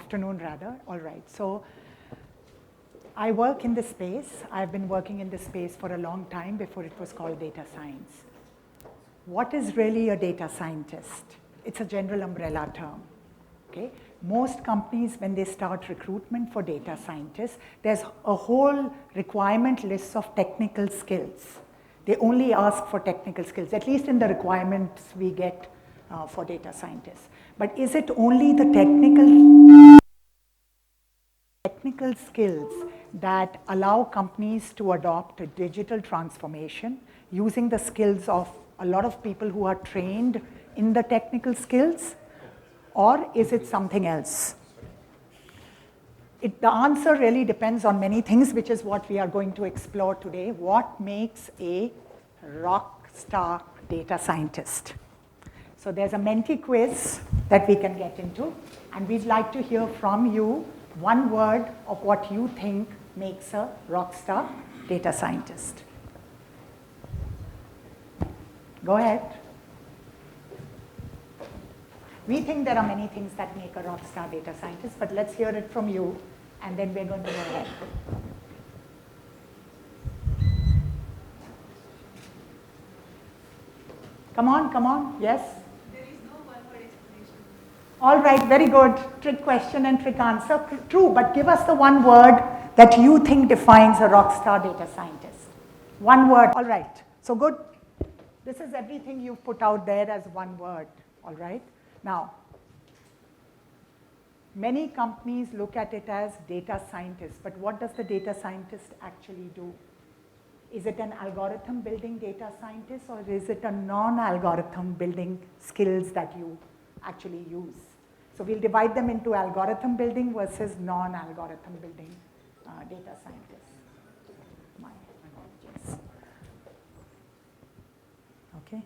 afternoon rather. All right, so I work in this space. I've been working in this space for a long time before it was called data science. What is really a data scientist? It's a general umbrella term, okay? Most companies, when they start recruitment for data scientists, there's a whole requirement list of technical skills. They only ask for technical skills, at least in the requirements we get for data scientists. But is it only the technical skills that allow companies to adopt a digital transformation using the skills of a lot of people who are trained in the technical skills? Or is it something else? The answer really depends on many things, which is what we are going to explore today. What makes a rockstar data scientist? So there's a Menti quiz that we can get into, and we'd like to hear from you one word of what you think makes a rockstar data scientist. Go ahead. We think there are many things that make a rockstar data scientist, but let's hear it from you, and then we're going to go ahead. Come on, yes? There is no one-word explanation. All right, very good. Trick question and trick answer. True, but give us the one word that you think defines a rockstar data scientist. One word, all right. So good. This is everything you've put out there as one word, all right? Now, many companies look at it as data scientists, but what does the data scientist actually do? Is it an algorithm building data scientist, or is it a non-algorithm building skills that you actually use? So we'll divide them into algorithm building versus non-algorithm building data scientists. My apologies. Okay.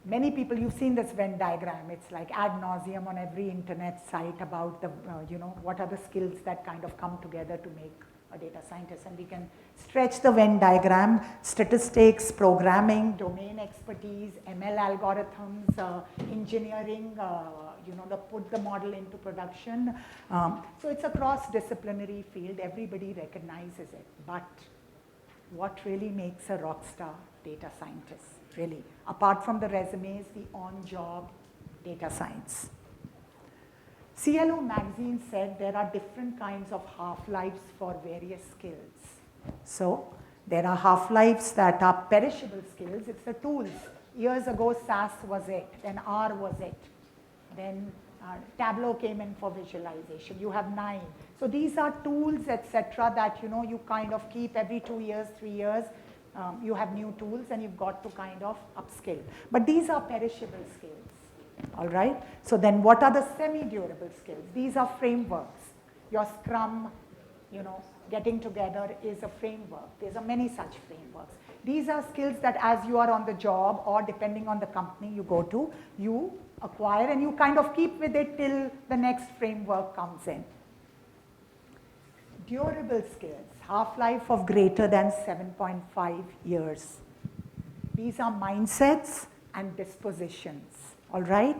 Many people, you've seen this Venn diagram. It's like ad nauseum on every internet site about the, what are the skills that kind of come together to make a data scientist. And we can stretch the Venn diagram: statistics, programming, domain expertise, ML algorithms, engineering, put the model into production. So it's a cross-disciplinary field. Everybody recognizes it. But what really makes a rockstar data scientist? Really, apart from the resumes, the on-job data science. CLO magazine said there are different kinds of half-lives for various skills. So there are half-lives that are perishable skills. It's the tools. Years ago, SAS was it, then R was it. Then Tableau came in for visualization. You have 9. So these are tools, etc., that you kind of keep every 2 years, 3 years. You have new tools and you've got to kind of upskill. But these are perishable skills, all right? So then what are the semi-durable skills? These are frameworks. Your Scrum, getting together is a framework. There's many such frameworks. These are skills that as you are on the job or depending on the company you go to, you acquire and you kind of keep with it till the next framework comes in. Durable skills, half-life of greater than 7.5 years. These are mindsets and dispositions, all right?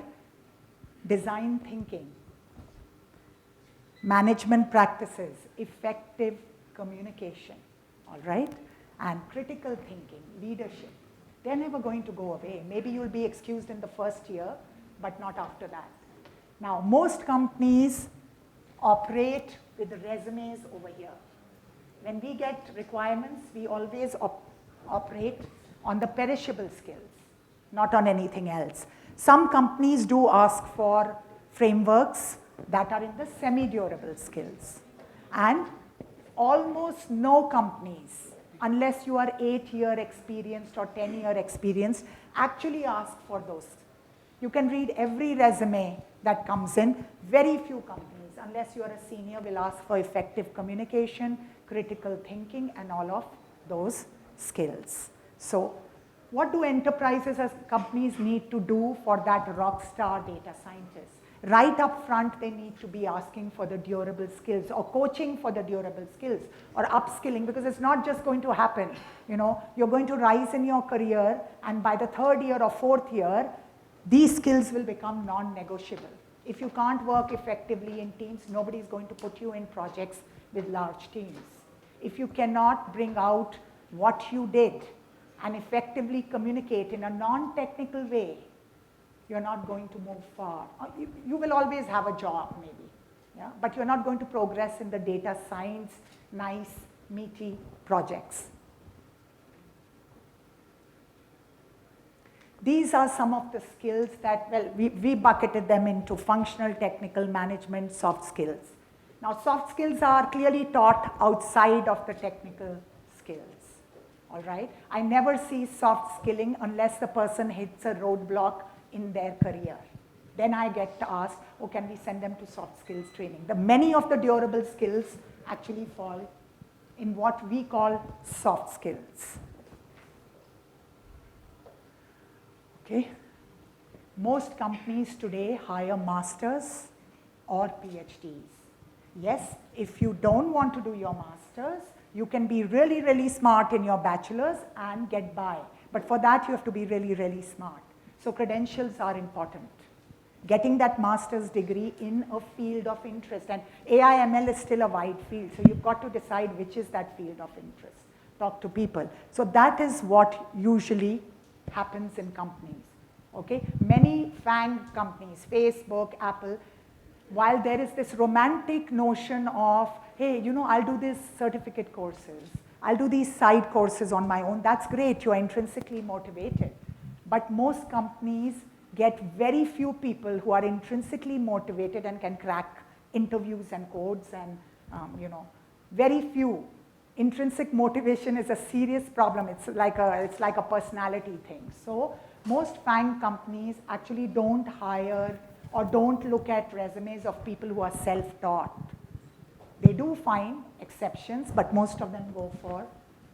Design thinking, management practices, effective communication, all right? And critical thinking, leadership. They're never going to go away. Maybe you'll be excused in the first year, but not after that. Now, most companies operate with the resumes over here. When we get requirements, we always operate on the perishable skills, not on anything else. Some companies do ask for frameworks that are in the semi-durable skills. And almost no companies, unless you are 8-year experienced or 10-year experienced, actually ask for those. You can read every resume that comes in. Very few companies, unless you are a senior, will ask for effective communication, critical thinking, and all of those skills. So what do enterprises as companies need to do for that rockstar data scientist? Right up front, they need to be asking for the durable skills or coaching for the durable skills or upskilling, because it's not just going to happen. You're going to rise in your career, and by the 3rd year or 4th year, these skills will become non-negotiable. If you can't work effectively in teams, nobody's going to put you in projects with large teams. If you cannot bring out what you did and effectively communicate in a non-technical way, you're not going to move far. You will always have a job, maybe, yeah? But you're not going to progress in the data science, nice, meaty projects. These are some of the skills that, well, we bucketed them into functional, technical, management, soft skills. Now, soft skills are clearly taught outside of the technical skills, all right? I never see soft skilling unless the person hits a roadblock in their career. Then I get asked, oh, can we send them to soft skills training? Many of the durable skills actually fall in what we call soft skills. Okay? Most companies today hire masters or PhDs. Yes, if you don't want to do your masters, you can be really, really smart in your bachelor's and get by. But for that, you have to be really, really smart. So credentials are important. Getting that master's degree in a field of interest. And AI ML is still a wide field, so you've got to decide which is that field of interest. Talk to people. So that is what usually happens in companies. Okay? Many FANG companies, Facebook, Apple, while there is this romantic notion of, hey, you know, I'll do these certificate courses, I'll do these side courses on my own, that's great, you're intrinsically motivated. But most companies get very few people who are intrinsically motivated and can crack interviews and codes and, you know, very few. Intrinsic motivation is a serious problem. It's like a personality thing. So most FANG companies actually don't hire or don't look at resumes of people who are self-taught. They do find exceptions, but most of them go for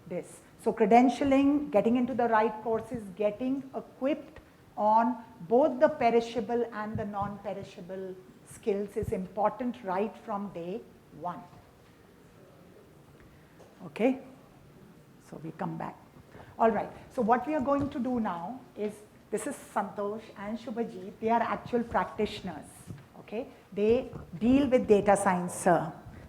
this. So credentialing, getting into the right courses, getting equipped on both the perishable and the non-perishable skills is important right from day one. Okay? So we come back. All right. So what we are going to do now is, this is Santosh and Subhajit. They are actual practitioners. Okay? They deal with data science.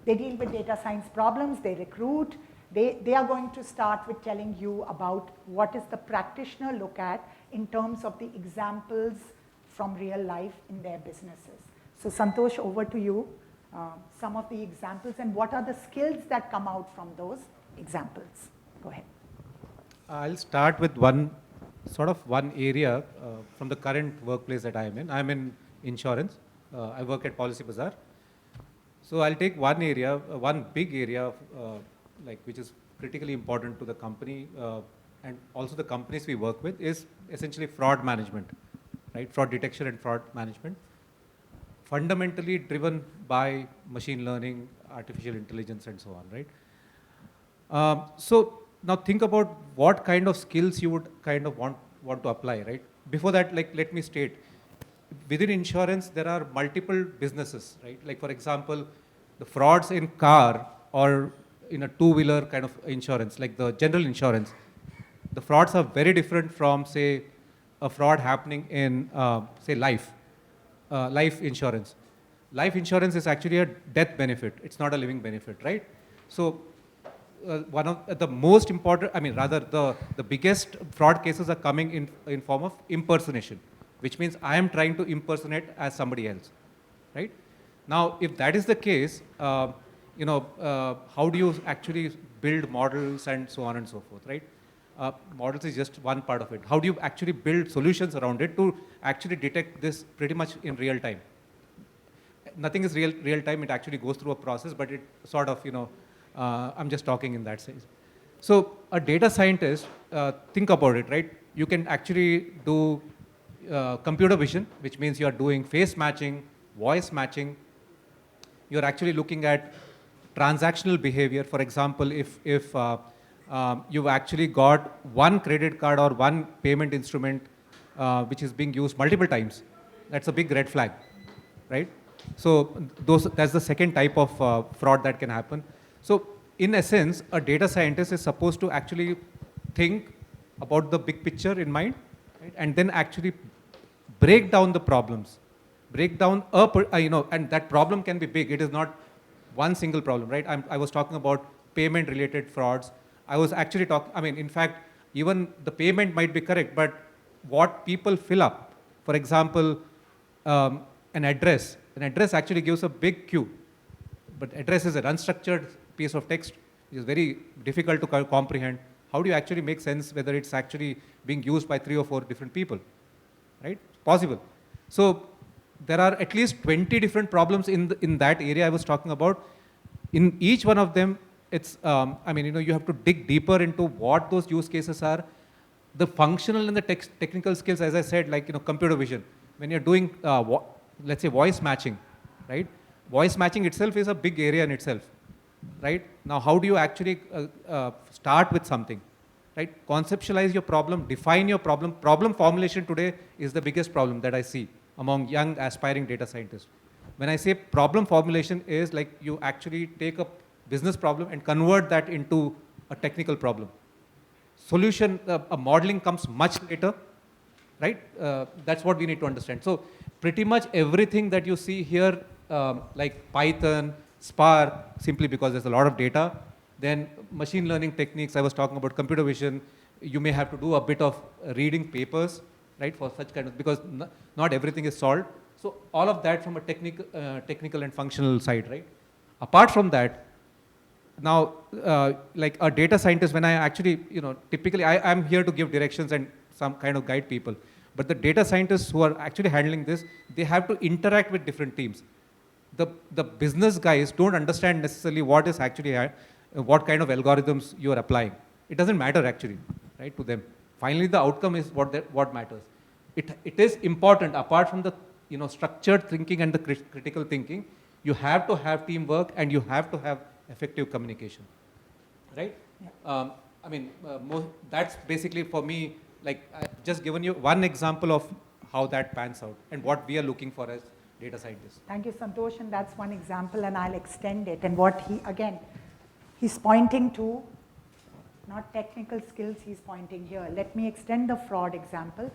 They deal with data science problems. They recruit. They are going to start with telling you about what is the practitioner look at in terms of the examples from real life in their businesses. So Santosh, over to you. Some of the examples and what are the skills that come out from those examples. Go ahead. I'll start with one area from the current workplace that I am in. I'm in insurance. I work at Policy Bazaar. So I'll take one area, one big area, which is critically important to the company and also the companies we work with, is essentially fraud management, right? Fraud detection and fraud management. Fundamentally driven by machine learning, artificial intelligence, and so on, right? So now think about what kind of skills you would kind of want to apply, right? Before that, let me state, within insurance, there are multiple businesses, right? Like for example, the frauds in car or in a two-wheeler kind of insurance, like the general insurance, the frauds are very different from, say, a fraud happening in, say, life insurance. Life insurance is actually a death benefit. It's not a living benefit, right? So one of the most important, the biggest fraud cases are coming in form of impersonation, which means I am trying to impersonate as somebody else, right? Now, if that is the case, how do you actually build models and so on and so forth, right? Models is just one part of it. How do you actually build solutions around it to actually detect this pretty much in real time? Nothing is real time. It actually goes through a process, but it sort of, I'm just talking in that sense. So a data scientist, think about it, right? You can actually do computer vision, which means you're doing face matching, voice matching. You're actually looking at transactional behavior. For example, if you've actually got one credit card or one payment instrument which is being used multiple times, that's a big red flag, right? So that's the second type of fraud that can happen. So in essence, a data scientist is supposed to actually think about the big picture in mind, right? And then actually break down the problems break down and that problem can be big. It is not one single problem, right? I was talking about payment-related frauds. I was actually in fact, even the payment might be correct, but what people fill up, for example, an address actually gives a big queue, but address is an unstructured piece of text, which is very difficult to comprehend. How do you actually make sense whether it's actually being used by 3 or 4 different people, right? Possible. So there are at least 20 different problems in that area I was talking about. In each one of them, it's, you have to dig deeper into what those use cases are. The functional and the technical skills, as I said, like, computer vision. When you're doing, let's say, voice matching, right? Voice matching itself is a big area in itself, right? Now, how do you actually start with something, right? Conceptualize your problem, define your problem. Problem formulation today is the biggest problem that I see among young aspiring data scientists. When I say problem formulation is like you actually take a business problem and convert that into a technical problem. Solution, a modeling comes much later, right? That's what we need to understand. So pretty much everything that you see here, like Python, Spark, simply because there's a lot of data. Then machine learning techniques, I was talking about computer vision. You may have to do a bit of reading papers, right, for such kind of, because not everything is solved. So all of that from a technical and functional side, right? Apart from that, now, like a data scientist, when I actually, typically I'm here to give directions and some kind of guide people. But the data scientists who are actually handling this, they have to interact with different teams. The business guys don't understand necessarily what is actually, what kind of algorithms you are applying. It doesn't matter actually, right, to them. Finally, the outcome is what matters. It is important, apart from the structured thinking and the critical thinking, you have to have teamwork and you have to have effective communication, right? Yeah. That's basically for me, like I've just given you one example of how that pans out and what we are looking for as data scientists. Thank you, Santosh, and that's one example, and I'll extend it. And what he's pointing to, not technical skills, he's pointing here. Let me extend the fraud example.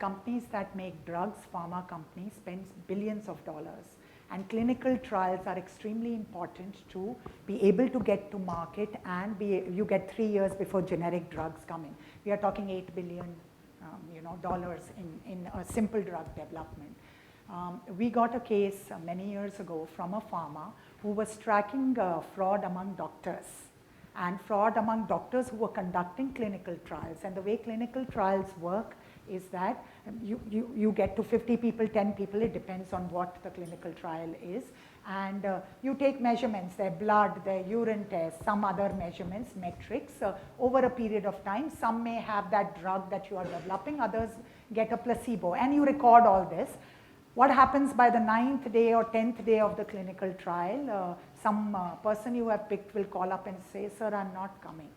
Companies that make drugs, pharma companies, spend billions of dollars. And clinical trials are extremely important to be able to get to market, and you get 3 years before generic drugs come in. We are talking $8 billion dollars in a simple drug development. We got a case many years ago from a pharma who was tracking fraud among doctors, and fraud among doctors who were conducting clinical trials. And the way clinical trials work is that you get to 50 people, 10 people, it depends on what the clinical trial is. And you take measurements, their blood, their urine tests, some other measurements, metrics, over a period of time. Some may have that drug that you are developing, others get a placebo, and you record all this. What happens by the 9th day or 10th day of the clinical trial, some person you have picked will call up and say, "Sir, I'm not coming."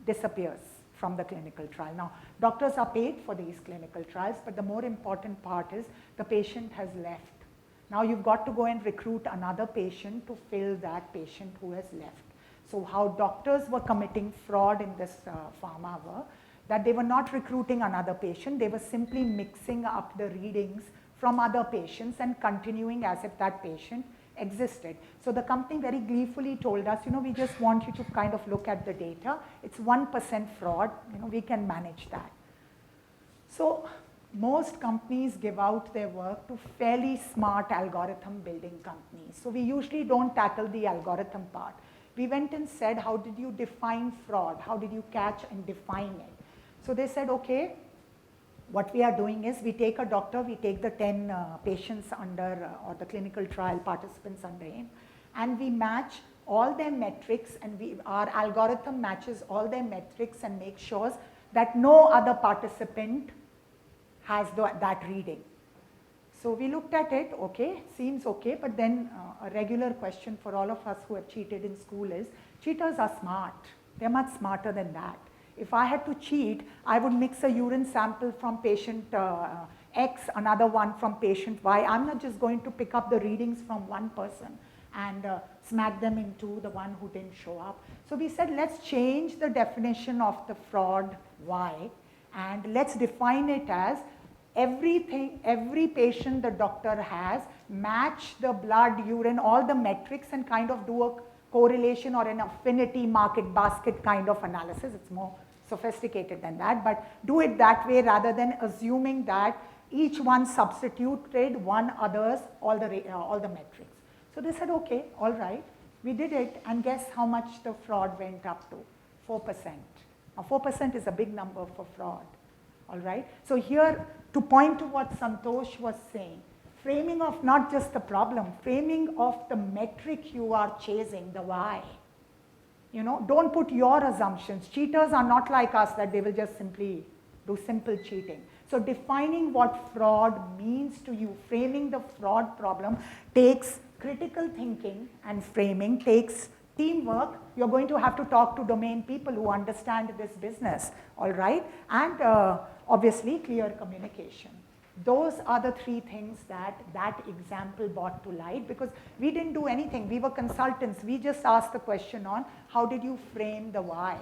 Disappears from the clinical trial. Now, doctors are paid for these clinical trials, but the more important part is the patient has left. Now you've got to go and recruit another patient to fill that patient who has left. So how doctors were committing fraud in this pharma were that they were not recruiting another patient, they were simply mixing up the readings from other patients and continuing as if that patient existed. So the company very gleefully told us, we just want you to kind of look at the data. It's 1% fraud, we can manage that. So most companies give out their work to fairly smart algorithm building companies. So we usually don't tackle the algorithm part. We went and said, how did you define fraud? How did you catch and define it? So they said, okay, what we are doing is we take a doctor, we take the 10 patients under, or the clinical trial participants under him, and we match all their metrics, and our algorithm matches all their metrics and makes sure that no other participant has that reading. So we looked at it, okay, seems okay, but then a regular question for all of us who have cheated in school is, cheaters are smart. They're much smarter than that. If I had to cheat, I would mix a urine sample from patient X, another one from patient Y. I'm not just going to pick up the readings from one person and smack them into the one who didn't show up. So we said, let's change the definition of the fraud Y, and let's define it as everything, every patient the doctor has, match the blood, urine, all the metrics and kind of do a correlation or an affinity market basket kind of analysis. It's more sophisticated than that, but do it that way rather than assuming that each one substituted one others, all the metrics. So they said, okay, all right, we did it, and guess how much the fraud went up to? 4%. Now 4% is a big number for fraud, all right? So here, to point to what Santosh was saying, framing of not just the problem, framing of the metric you are chasing, the why. You know, don't put your assumptions. Cheaters are not like us that they will just simply do simple cheating. So defining what fraud means to you, framing the fraud problem takes critical thinking, and framing takes teamwork. You're going to have to talk to domain people who understand this business, all right? And obviously clear communication. Those are the three things that example brought to light, because we didn't do anything. We were consultants. We just asked the question on how did you frame the why?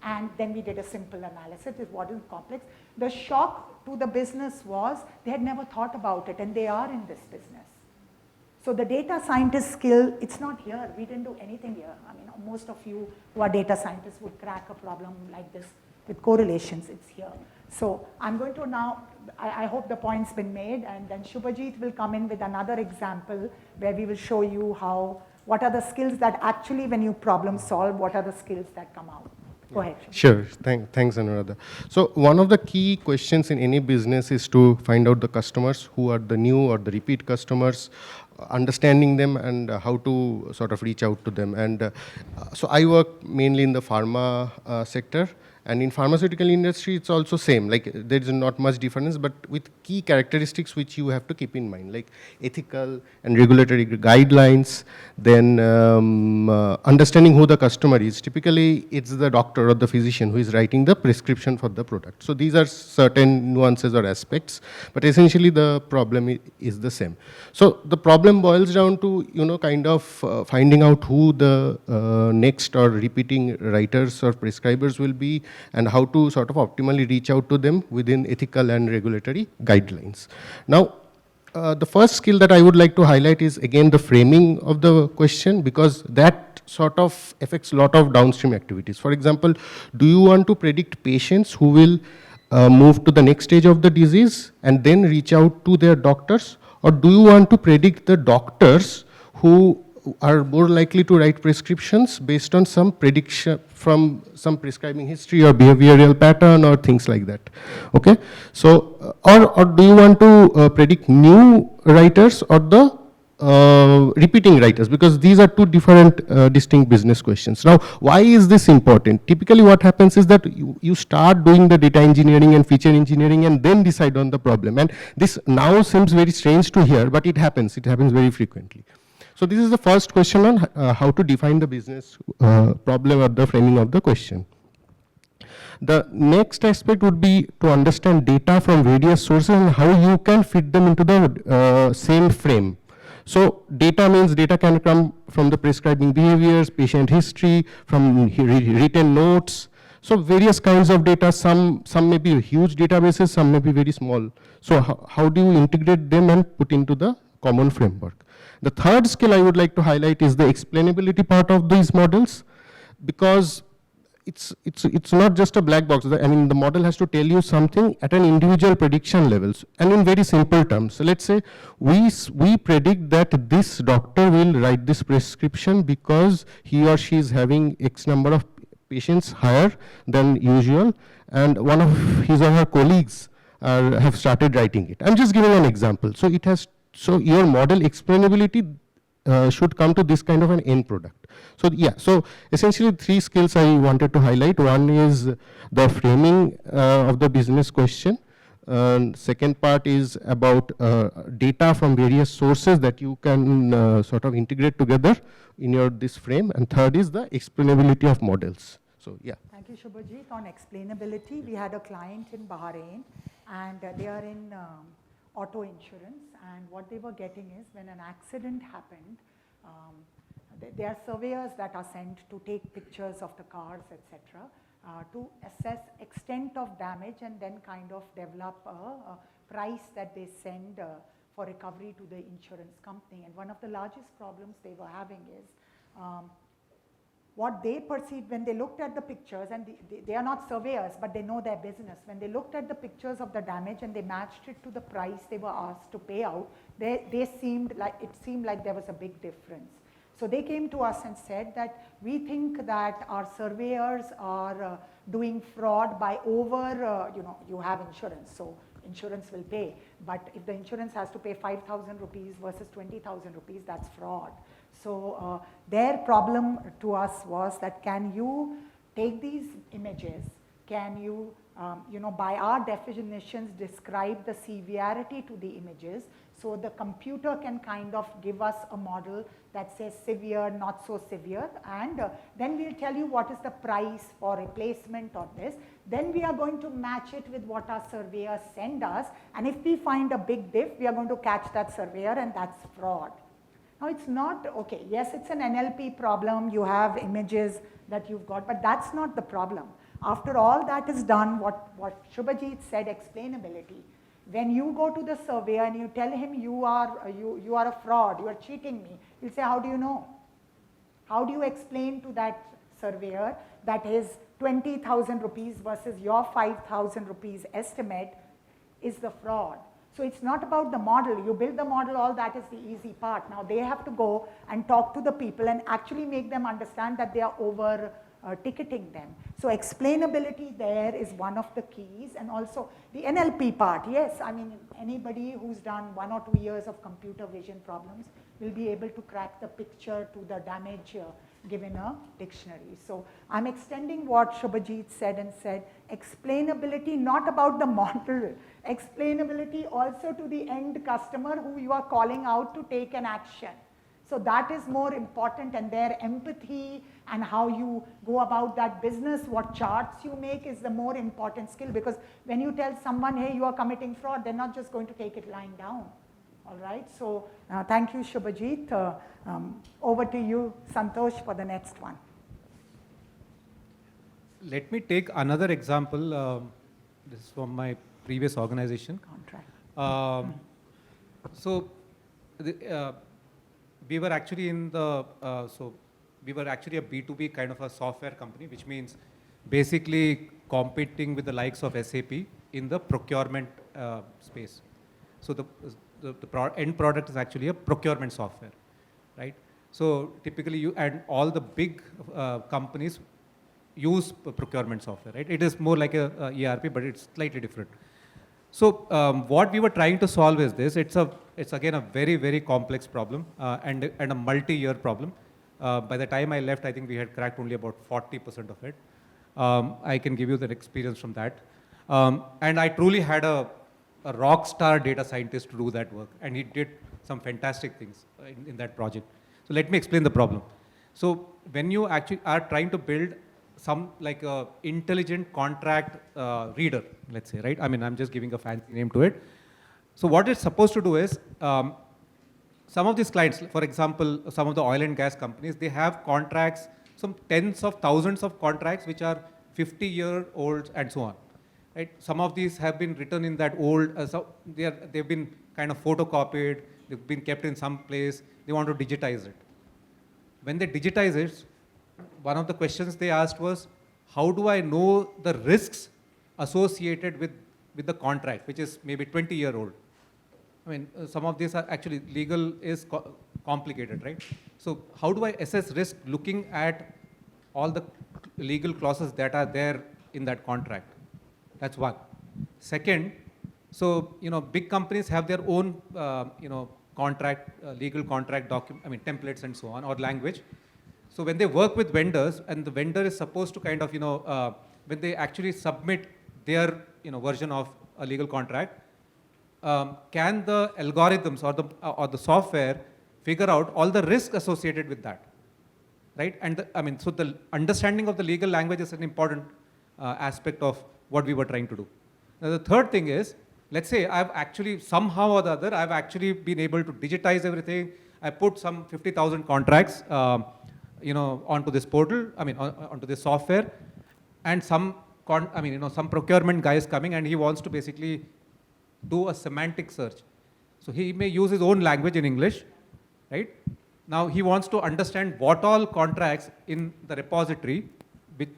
And then we did a simple analysis. It wasn't complex. The shock to the business was they had never thought about it, and they are in this business. So the data scientist skill, it's not here. We didn't do anything here. I mean, most of you who are data scientists would crack a problem like this with correlations. It's here. So I'm going to now, I hope the point's been made, and then Subhajit will come in with another example where we will show you what are the skills that actually, when you problem solve, what are the skills that come out. Go ahead. Sure. Thanks, Anuradha. So one of the key questions in any business is to find out the customers, who are the new or the repeat customers, understanding them, and how to sort of reach out to them. And so I work mainly in the pharma sector. And in pharmaceutical industry, it's also same. Like there is not much difference, but with key characteristics which you have to keep in mind, like ethical and regulatory guidelines. Then understanding who the customer is. Typically, it's the doctor or the physician who is writing the prescription for the product. So these are certain nuances or aspects, but essentially the problem is the same. So the problem boils down to kind of finding out who the next or repeating writers or prescribers will be, and how to sort of optimally reach out to them within ethical and regulatory guidelines. Now, the first skill that I would like to highlight is again the framing of the question, because that sort of affects a lot of downstream activities. For example, do you want to predict patients who will move to the next stage of the disease and then reach out to their doctors, or do you want to predict the doctors who are more likely to write prescriptions based on some prediction from some prescribing history or behavioral pattern or things like that? Okay, so or do you want to predict new writers or the repeating writers? Because these are two different distinct business questions. Now, why is this important? Typically what happens is that you start doing the data engineering and feature engineering and then decide on the problem. And this now seems very strange to hear, but it happens very frequently. So this is the first question on how to define the business problem or the framing of the question. The next aspect would be to understand data from various sources and how you can fit them into the same frame. So data means data can come from the prescribing behaviors, patient history, from written notes. So various kinds of data, some may be huge databases, some may be very small. So how do you integrate them and put into the common framework? The third skill I would like to highlight is the explainability part of these models, because it's not just a black box. I mean, the model has to tell you something at an individual prediction levels and in very simple terms. So let's say we predict that this doctor will write this prescription because he or she is having X number of patients higher than usual, and one of his or her colleagues have started writing it. I'm just giving an example. So your model explainability should come to this kind of an end product. So yeah, so essentially three skills I wanted to highlight. One is the framing of the business question. Second part is about data from various sources that you can sort of integrate together in this frame. And third is the explainability of models. So yeah. Thank you, Subhajit. On explainability, we had a client in Bahrain, and they are in auto insurance, and what they were getting is when an accident happened, there are surveyors that are sent to take pictures of the cars, etc., to assess extent of damage and then kind of develop a price that they send for recovery to the insurance company. And one of the largest problems they were having is what they perceived when they looked at the pictures, and they are not surveyors, but they know their business. When they looked at the pictures of the damage and they matched it to the price they were asked to pay out, it seemed like there was a big difference. So they came to us and said that we think that our surveyors are doing fraud by you have insurance, so insurance will pay. But if the insurance has to pay 5,000 rupees versus 20,000 rupees, that's fraud. So their problem to us was that, can you take these images, can you, by our definitions, describe the severity to the images, so the computer can kind of give us a model that says severe, not so severe, and then we'll tell you what is the price for replacement of this. Then we are going to match it with what our surveyors send us, and if we find a big diff, we are going to catch that surveyor, and that's fraud. Now it's not, okay, yes, it's an NLP problem, you have images that you've got, but that's not the problem. After all that is done, what Subhajit said, explainability. When you go to the surveyor and you tell him you are a fraud, you are cheating me, he'll say, how do you know? How do you explain to that surveyor that his 20,000 rupees versus your 5,000 rupees estimate is the fraud? So it's not about the model. You build the model, all that is the easy part. Now they have to go and talk to the people and actually make them understand that they are over ticketing them. So explainability there is one of the keys, and also the NLP part. Yes, I mean, anybody who's done 1 or 2 years of computer vision problems will be able to crack the picture to the damage given a dictionary. So I'm extending what Subhajit said and said, explainability not about the model, explainability also to the end customer who you are calling out to take an action. So that is more important, and their empathy and how you go about that business, what charts you make is the more important skill, because when you tell someone, hey, you are committing fraud, they're not just going to take it lying down. All right, so thank you, Subhajit. Over to you, Santosh, for the next one. Let me take another example. This is from my previous organization. Contract. We were actually we were actually a B2B kind of a software company, which means basically competing with the likes of SAP in the procurement space. So the end product is actually a procurement software, right? So typically all the big companies use procurement software, right? It is more like a ERP, but it's slightly different. So what we were trying to solve is this. It's again a very, very complex problem and a multi-year problem. By the time I left, I think we had cracked only about 40% of it. I can give you the experience from that. And I truly had a rockstar data scientist to do that work, and he did some fantastic things in that project. So let me explain the problem. So when you actually are trying to build some like a intelligent contract reader, let's say, right? I mean, I'm just giving a fancy name to it. So what it's supposed to do is, some of these clients, for example, some of the oil and gas companies, they have contracts, some tens of thousands of contracts which are 50-year-old and so on. Right? Some of these have been written in that old, so they've been kind of photocopied, they've been kept in some place, they want to digitize it. When they digitize it, one of the questions they asked was, how do I know the risks associated with the contract, which is maybe 20-year-old? I mean, some of these are actually legal is complicated, right? So how do I assess risk looking at all the legal clauses that are there in that contract? That's one. Second, so, big companies have their own, contract, legal contract templates and so on, or language. So when they work with vendors, and the vendor is supposed to kind of, when they actually submit their, version of a legal contract, can the algorithms or the software figure out all the risk associated with that, right? And so the understanding of the legal language is an important aspect of what we were trying to do. Now the third thing is, let's say I've actually somehow or the other, I've actually been able to digitize everything. I put some 50,000 contracts, onto this portal, onto this software, and some procurement guy is coming and he wants to basically do a semantic search. So he may use his own language in English, right? Now he wants to understand what all contracts in the repository, with,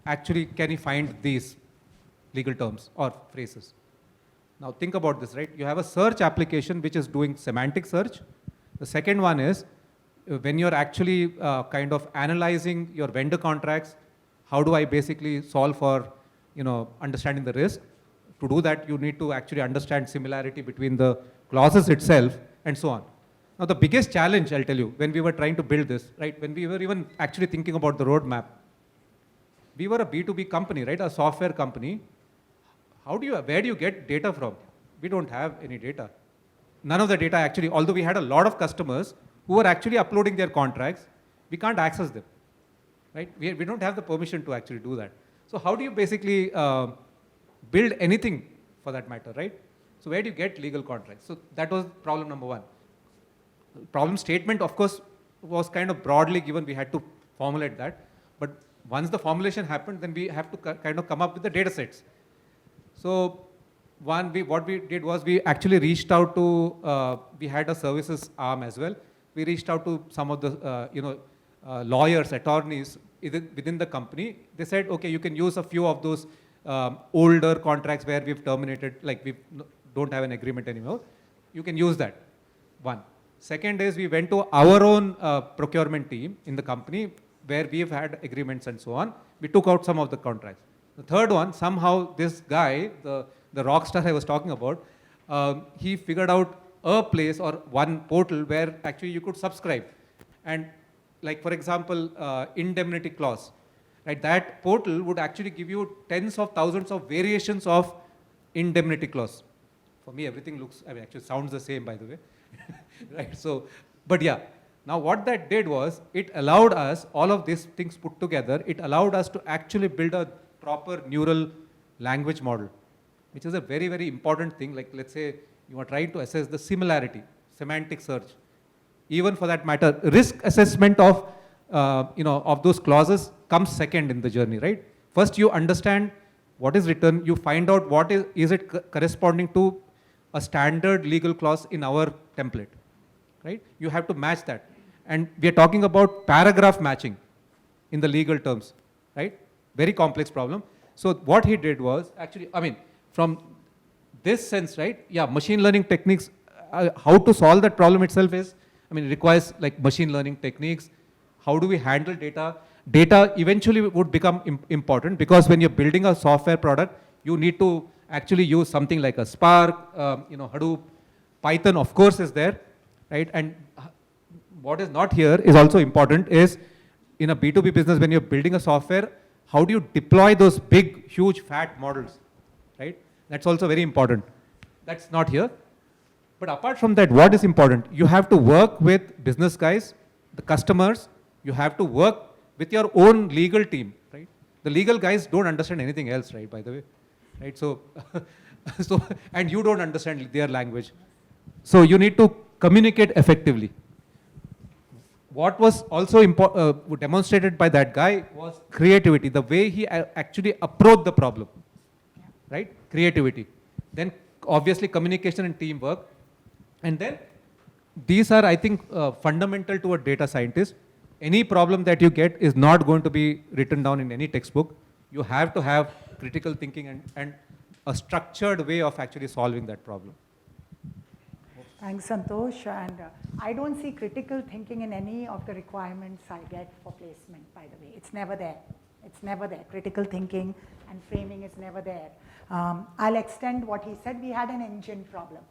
actually can he find these legal terms or phrases. Now think about this, right? You have a search application which is doing semantic search. The second one is when you're actually kind of analyzing your vendor contracts, how do I basically solve for understanding the risk? To do that, you need to actually understand similarity between the clauses itself and so on. Now the biggest challenge, I'll tell you, when we were trying to build this, right, when we were even actually thinking about the roadmap, we were a B2B company, right, a software company. Where do you get data from? We don't have any data. None of the data actually, although we had a lot of customers who were actually uploading their contracts, we can't access them, right? We don't have the permission to actually do that. So how do you basically build anything for that matter, right? So where do you get legal contracts? So that was problem number one. Problem statement, of course, was kind of broadly given. We had to formulate that. But once the formulation happened, then we have to kind of come up with the data sets. So what we did was we actually reached out to, we had a services arm as well. We reached out to some of the lawyers, attorneys within the company. They said, okay, you can use a few of those older contracts where we've terminated, like we don't have an agreement anymore. You can use that, one. Second is we went to our own procurement team in the company where we've had agreements and so on. We took out some of the contracts. The third one, somehow this guy, the Rockstar I was talking about, he figured out a place or one portal where actually you could subscribe. And like, for example, indemnity clause, right? That portal would actually give you tens of thousands of variations of indemnity clause. For me, everything looks, actually sounds the same, by the way. Right, so, but yeah, now what that did was, it allowed us, all of these things put together, it allowed us to actually build a proper neural language model, which is a very, very important thing. Like, let's say you are trying to assess the similarity, semantic search. Even for that matter, risk assessment of, of those clauses comes second in the journey, right? First you understand what is written, you find out what is it corresponding to a standard legal clause in our template, right? You have to match that. And we are talking about paragraph matching in the legal terms, right? Very complex problem. So what he did was actually, from this sense, right? Yeah, machine learning techniques, how to solve that problem itself is, it requires like machine learning techniques. How do we handle data? Data eventually would become important because when you're building a software product, you need to actually use something like a Spark, Hadoop, Python, of course, is there, right? And what is not here is also important is in a B2B business, when you're building a software, how do you deploy those big, huge, fat models, right? That's also very important. That's not here. But apart from that, what is important? You have to work with business guys, the customers. You have to work with your own legal team, right? The legal guys don't understand anything else, right, by the way. Right, so, and you don't understand their language. So you need to communicate effectively. What was also demonstrated by that guy was creativity, the way he actually approached the problem, right? Creativity. Then obviously communication and teamwork. And then these are, I think, fundamental to a data scientist. Any problem that you get is not going to be written down in any textbook. You have to have critical thinking and a structured way of actually solving that problem. Thanks, Santosh. And I don't see critical thinking in any of the requirements I get for placement, by the way. It's never there. It's never there. Critical thinking and framing is never there. I'll extend what he said. We had an engine problem.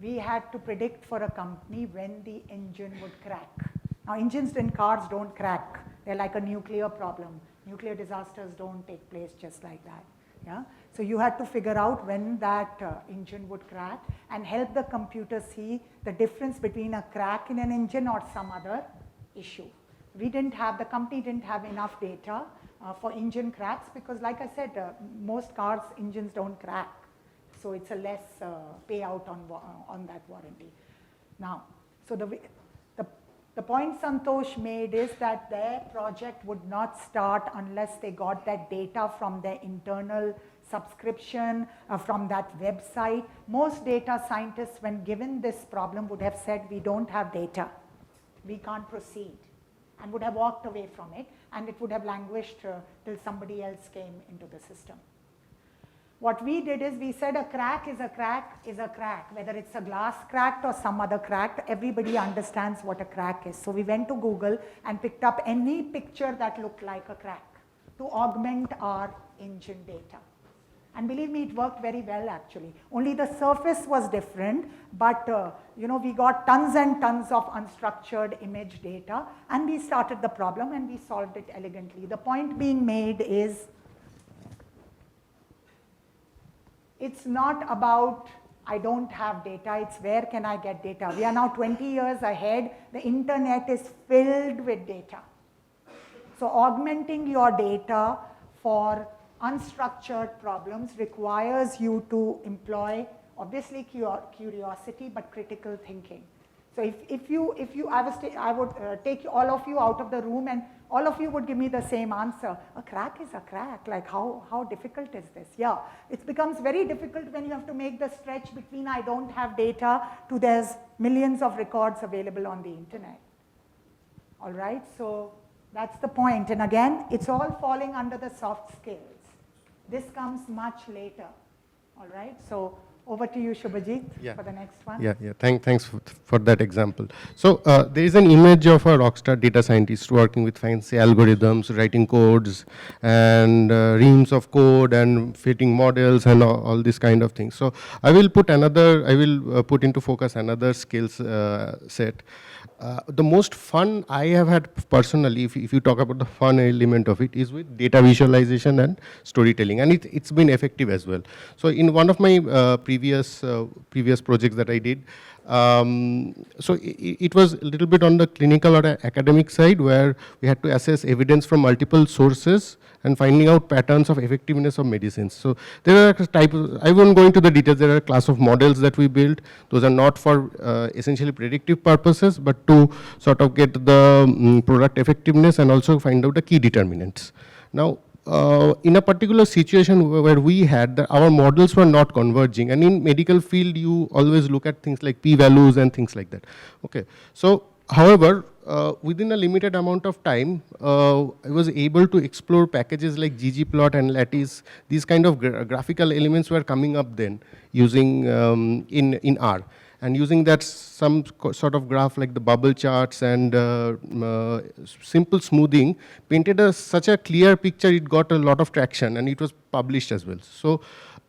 We had to predict for a company when the engine would crack. Now, engines in cars don't crack. They're like a nuclear problem. Nuclear disasters don't take place just like that. Yeah? So you had to figure out when that engine would crack and help the computer see the difference between a crack in an engine or some other issue. We didn't have, the company didn't have enough data for engine cracks because, like I said, most cars' engines don't crack. So it's a less payout on that warranty. Now, so the The point Santosh made is that their project would not start unless they got that data from their internal subscription, from that website. Most data scientists, when given this problem, would have said, we don't have data, we can't proceed, and would have walked away from it, and it would have languished till somebody else came into the system. What we did is we said a crack is a crack is a crack, whether it's a glass cracked or some other crack, everybody understands what a crack is. So we went to Google and picked up any picture that looked like a crack to augment our engine data. And believe me, it worked very well actually. Only the surface was different, but we got tons and tons of unstructured image data, and we started the problem and we solved it elegantly. The point being made is, it's not about I don't have data, it's where can I get data. We are now 20 years ahead. The internet is filled with data. So augmenting your data for unstructured problems requires you to employ obviously curiosity but critical thinking. So I would take all of you out of the room and all of you would give me the same answer. A crack is a crack. Like how difficult is this? Yeah, it becomes very difficult when you have to make the stretch between I don't have data to there's millions of records available on the internet. All right, so that's the point. And again, it's all falling under the soft skills. This comes much later. All right, so over to you, Subhajit, for the next one. Yeah. Thanks for that example. So there is an image of a rockstar data scientist working with fancy algorithms, writing codes, and reams of code, and fitting models, and all these kind of things. So I will put into focus another skills set. The most fun I have had personally, if you talk about the fun element of it, is with data visualization and storytelling, and it's been effective as well. So in one of my previous projects that I did, so it was a little bit on the clinical or academic side, where we had to assess evidence from multiple sources and finding out patterns of effectiveness of medicines. So there are I won't go into the details. There are a class of models that we built. Those are not for essentially predictive purposes, but to sort of get the product effectiveness and also find out the key determinants. Now, in a particular situation where we had our models were not converging, and in medical field you always look at things like p-values and things like that. Okay, so however, within a limited amount of time, I was able to explore packages like ggplot and lattice. These kind of graphical elements were coming up then using in R. And using that some sort of graph like the bubble charts and simple smoothing painted such a clear picture, it got a lot of traction and it was published as well. So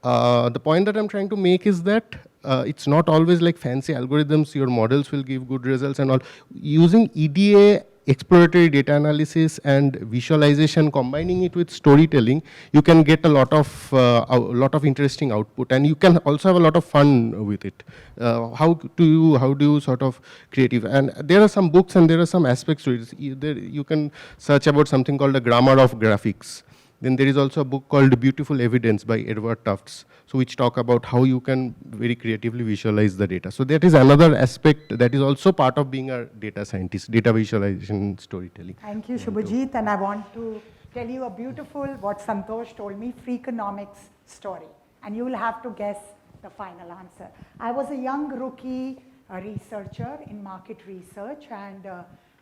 the point that I'm trying to make is that it's not always like fancy algorithms, your models will give good results and all. Using EDA, exploratory data analysis and visualization, combining it with storytelling, you can get a lot of interesting output, and you can also have a lot of fun with it. How do you sort of creative? And there are some books and there are some aspects to it. You can search about something called the grammar of graphics. Then there is also a book called Beautiful Evidence by Edward Tufts, so which talk about how you can very creatively visualize the data. So that is another aspect that is also part of being a data scientist, data visualization, storytelling. Thank you, Subhajit, and I want to tell you a beautiful, what Santosh told me, Freakonomics story, and you will have to guess the final answer. I was a young rookie researcher in market research, and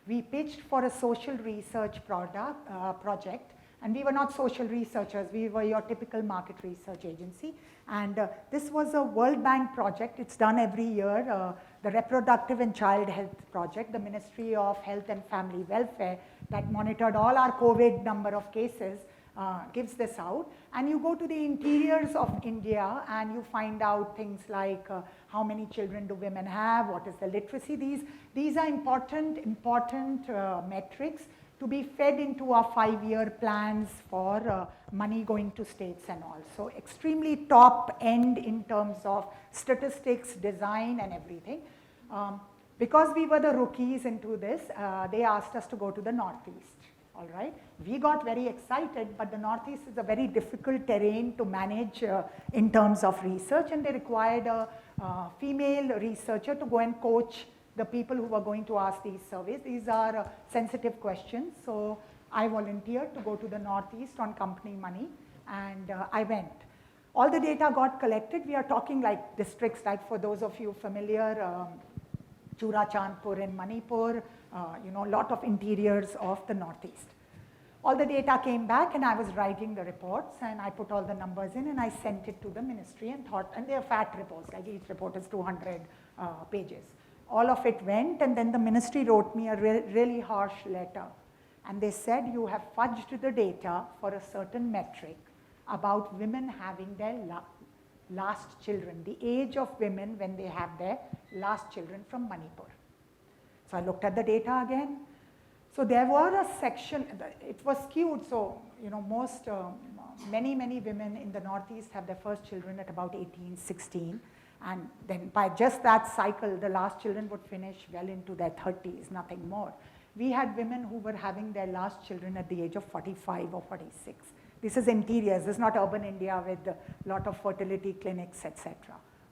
we pitched for a social research project. And we were not social researchers, we were your typical market research agency. And this was a World Bank project, it's done every year, the Reproductive and Child Health Project, the Ministry of Health and Family Welfare that monitored all our COVID number of cases, gives this out. And you go to the interiors of India and you find out things like how many children do women have, what is the literacy. These are important metrics to be fed into our 5-year plans for money going to states and all. So extremely top end in terms of statistics, design and everything. Because we were the rookies into this, they asked us to go to the Northeast. All right, we got very excited, but the Northeast is a very difficult terrain to manage in terms of research, and they required a female researcher to go and coach the people who were going to ask these surveys. These are sensitive questions. So I volunteered to go to the Northeast on company money, and I went. All the data got collected. We are talking like districts, like for those of you familiar, Churachandpur in Manipur, a lot of interiors of the Northeast. All the data came back, and I was writing the reports, and I put all the numbers in, and I sent it to the ministry and thought, and they are fat reports, like each report is 200 pages. All of it went, and then the ministry wrote me a really harsh letter. And they said, you have fudged the data for a certain metric about women having their last children, the age of women when they have their last children from Manipur. So I looked at the data again. So there were a section, it was skewed, so many women in the Northeast have their first children at about 18, 16. And then by just that cycle, the last children would finish well into their 30s, nothing more. We had women who were having their last children at the age of 45 or 46. This is interiors, this is not urban India with a lot of fertility clinics, etc.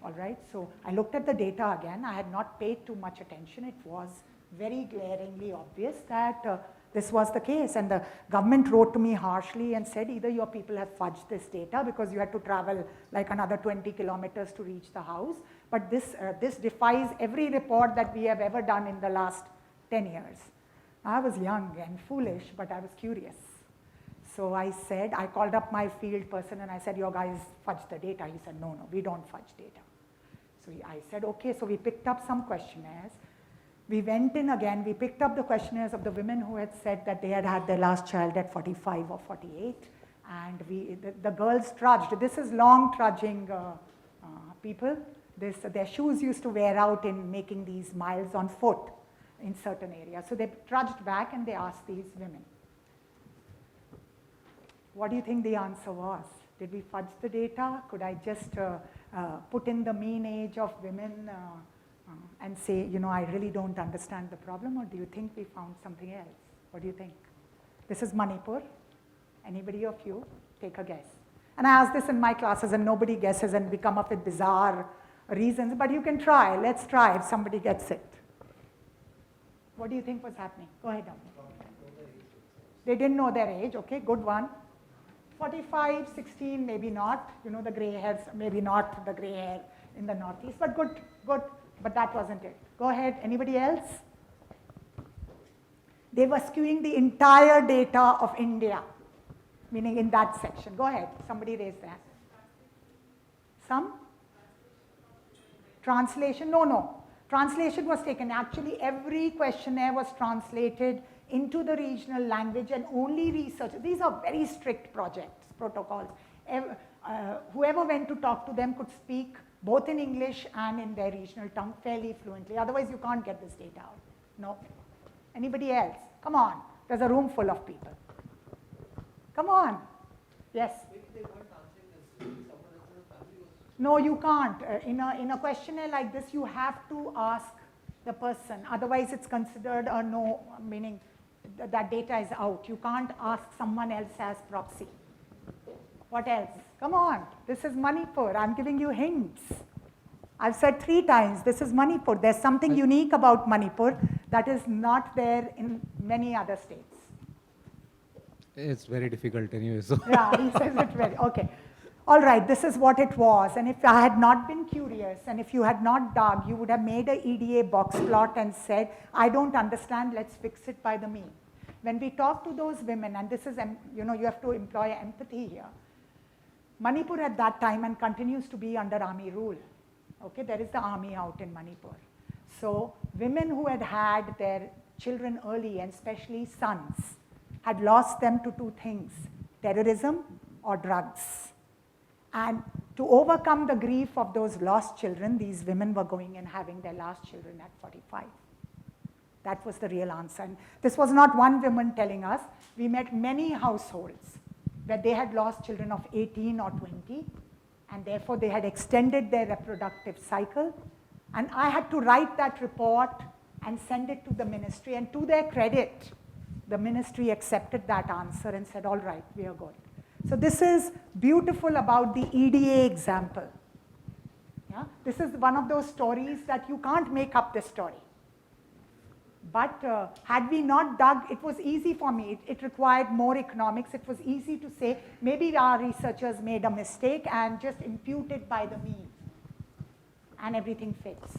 All right, so I looked at the data again. I had not paid too much attention. It was very glaringly obvious that this was the case. And the government wrote to me harshly and said, either your people have fudged this data because you had to travel like another 20 kilometers to reach the house, but this defies every report that we have ever done in the last 10 years. I was young and foolish, but I was curious. So I called up my field person and I said, your guys fudged the data. He said, no, we don't fudge data. So I said, okay, so we picked up some questionnaires. We went in again, we picked up the questionnaires of the women who had said that they had had their last child at 45 or 48, and the girls trudged. This is long trudging people. Their shoes used to wear out in making these miles on foot in certain areas. So they trudged back and they asked these women. What do you think the answer was? Did we fudge the data? Could I just put in the mean age of women and say, I really don't understand the problem, or do you think we found something else? What do you think? This is Manipur. Anybody of you take a guess? And I ask this in my classes and nobody guesses and we come up with bizarre reasons, but you can try. Let's try if somebody gets it. What do you think was happening? Go ahead. They didn't know their age. Okay, good one. 45, 16, maybe not. The gray hairs, maybe not the gray hair in the Northeast, but good. But that wasn't it. Go ahead, anybody else? They were skewing the entire data of India, meaning in that section. Go ahead, somebody raise their hand. Some? Translation? No. Translation was taken. Actually, every questionnaire was translated into the regional language and only researchers. These are very strict protocols. Whoever went to talk to them could speak both in English and in their regional tongue fairly fluently. Otherwise, you can't get this data out. No. Anybody else? Come on. There's a room full of people. Come on. Yes? Maybe they weren't answering this. Someone else in the family was... No, you can't. In a questionnaire like this, you have to ask the person. Otherwise, it's considered a no, meaning that data is out. You can't ask someone else as proxy. What else? Come on, this is Manipur. I'm giving you hints. I've said 3 times, this is Manipur. There's something unique about Manipur that is not there in many other states. It's very difficult anyway. So. Yeah, he says it very, okay. All right, this is what it was. And if I had not been curious and if you had not dug, you would have made a EDA box plot and said, I don't understand, let's fix it by the mean. When we talk to those women, and this is, you have to employ empathy here. Manipur at that time and continues to be under army rule. Okay, there is the army out in Manipur. So women who had had their children early, and especially sons, had lost them to 2 things, terrorism or drugs. And to overcome the grief of those lost children, these women were going and having their last children at 45. That was the real answer. And this was not one woman telling us. We met many households where they had lost children of 18 or 20, and therefore they had extended their reproductive cycle. And I had to write that report and send it to the ministry. And to their credit, the ministry accepted that answer and said, all right, we are good. So this is beautiful about the EDA example. Yeah? This is one of those stories that you can't make up this story. But had we not dug, it was easy for me. It required more economics. It was easy to say, maybe our researchers made a mistake and just impute it by the mean. And everything fits.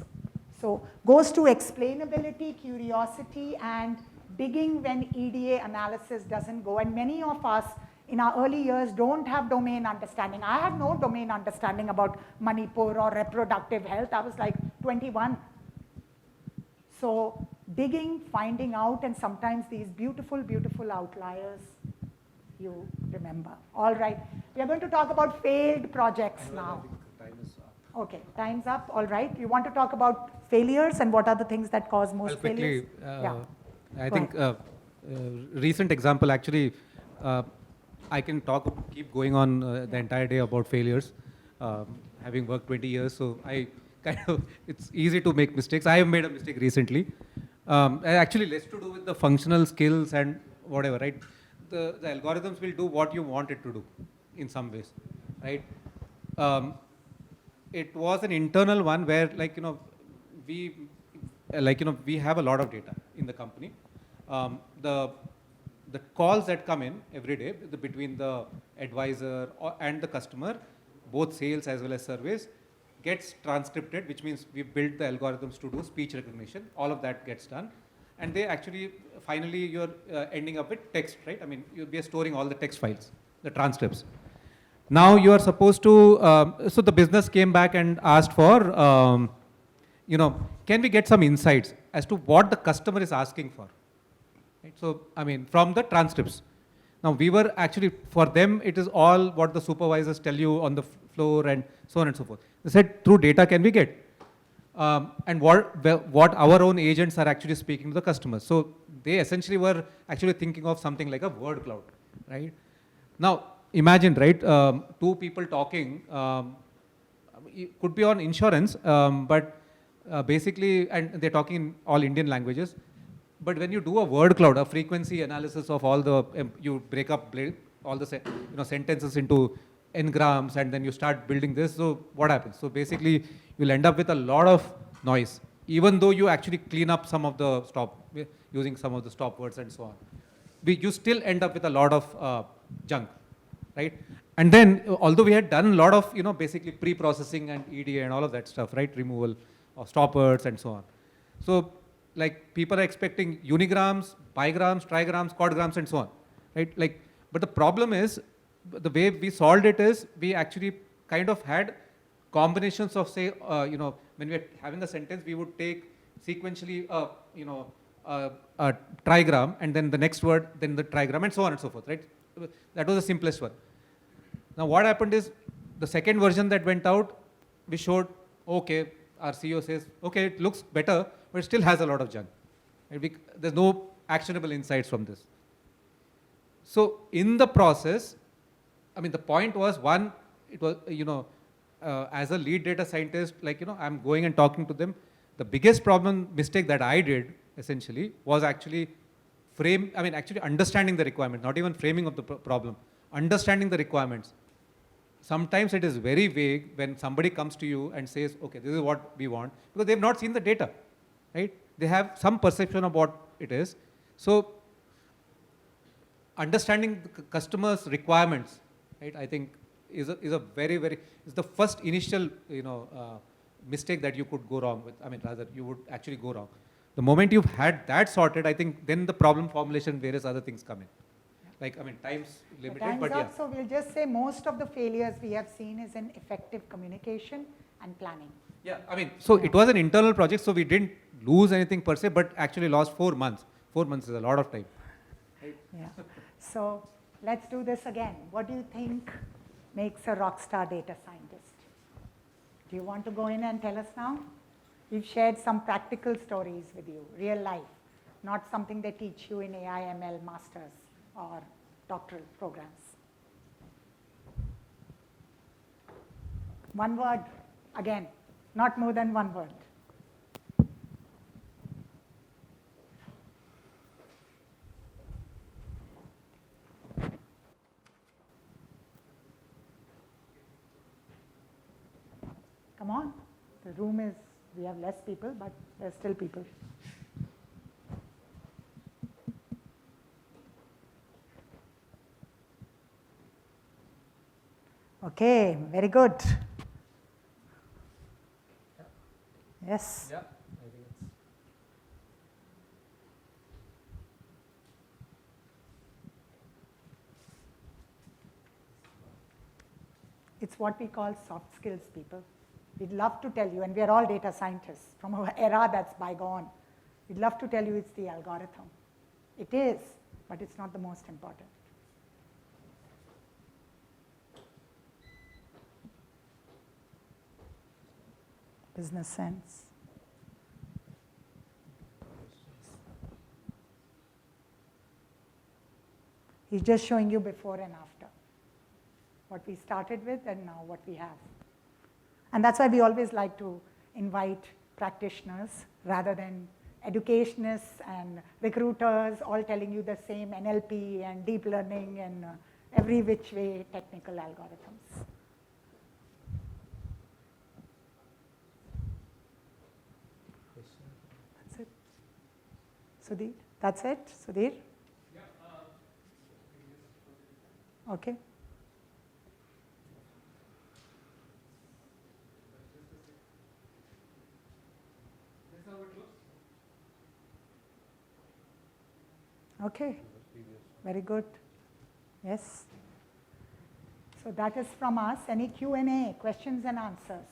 So goes to explainability, curiosity, and digging when EDA analysis doesn't go. And many of us in our early years don't have domain understanding. I had no domain understanding about Manipur or reproductive health. I was like 21. So digging, finding out, and sometimes these beautiful, beautiful outliers you remember. All right, we are going to talk about failed projects now. Okay, time's up. All right, you want to talk about failures and what are the things that cause most failures? I think recent example actually, I can keep going on the entire day about failures. Having worked 20 years, so I it's easy to make mistakes. I have made a mistake recently. Actually, less to do with the functional skills and whatever, right? The algorithms will do what you want it to do in some ways, right? It was an internal one where, we have a lot of data in the company. The calls that come in every day between the advisor and the customer, both sales as well as surveys, gets transcripted, which means we built the algorithms to do speech recognition. All of that gets done. And they actually, finally, you're ending up with text, right? I mean, we are storing all the text files, the transcripts. Now you are supposed to, so the business came back and asked for, can we get some insights as to what the customer is asking for? Right? So, I mean, from the transcripts. Now we were actually, for them, it is all what the supervisors tell you on the floor and so on and so forth. They said, through data can we get? And what our own agents are actually speaking to the customers. So they essentially were actually thinking of something like a word cloud, right? Now, imagine, right, two people talking, it could be on insurance, but basically, and they're talking in all Indian languages. But when you do a word cloud, a frequency analysis of all the, you break up all the sentences into n-grams, and then you start building this. So what happens? So basically, you'll end up with a lot of noise, even though you actually clean up some of the using some of the stop words and so on. You still end up with a lot of junk, right? And then, although we had done a lot of, basically pre-processing and EDA and all of that stuff, right? Removal of stop words and so on. So, like, people are expecting unigrams, bigrams, trigrams, quadgrams, and so on, right? Like, but the problem is, the way we solved it is, we actually kind of had combinations of, say, when we are having a sentence, we would take sequentially, a trigram, and then the next word, then the trigram, and so on and so forth, right? That was the simplest one. Now, what happened is, the second version that went out, we showed, okay, our CEO says, okay, it looks better, but it still has a lot of junk. Right? There's no actionable insights from this. So in the process, I mean, the point was, one, it was, as a lead data scientist, I'm going and talking to them. The biggest mistake that I did, essentially, was actually actually understanding the requirement, not even framing of the problem, understanding the requirements. Sometimes it is very vague when somebody comes to you and says, okay, this is what we want, because they've not seen the data, right? They have some perception of what it is. So understanding the customer's requirements, right, I think is the first initial, mistake that you could go wrong with. I mean, rather, you would actually go wrong. The moment you've had that sorted, I think then the problem formulation, various other things come in. Like, I mean, time's limited, time's but up, so we'll just say most of the failures we have seen is in effective communication and planning. Yeah, I mean, so it was an internal project, so we didn't lose anything per se, but actually lost 4 months. 4 months is a lot of time. Right? Yeah. So let's do this again. What do you think makes a rockstar data scientist? Do you want to go in and tell us now? We've shared some practical stories with you, real life, not something they teach you in AI, ML masters or doctoral programs. One word, again, not more than one word. Come on, the room is, we have less people, but there's still people. Okay, very good. Yes. Yeah, I think it's. It's what we call soft skills, people. We'd love to tell you, and we are all data scientists from an era that's bygone. We'd love to tell you it's the algorithm. It is, but it's not the most important. Business sense. He's just showing you before and after. What we started with and now what we have. And that's why we always like to invite practitioners rather than educationists and recruiters all telling you the same NLP and deep learning and every which way technical algorithms. That's it. Sudhir, that's it? Sudhir? Okay. Okay, very good. Yes. So that is from us. Any Q&A, questions and answers?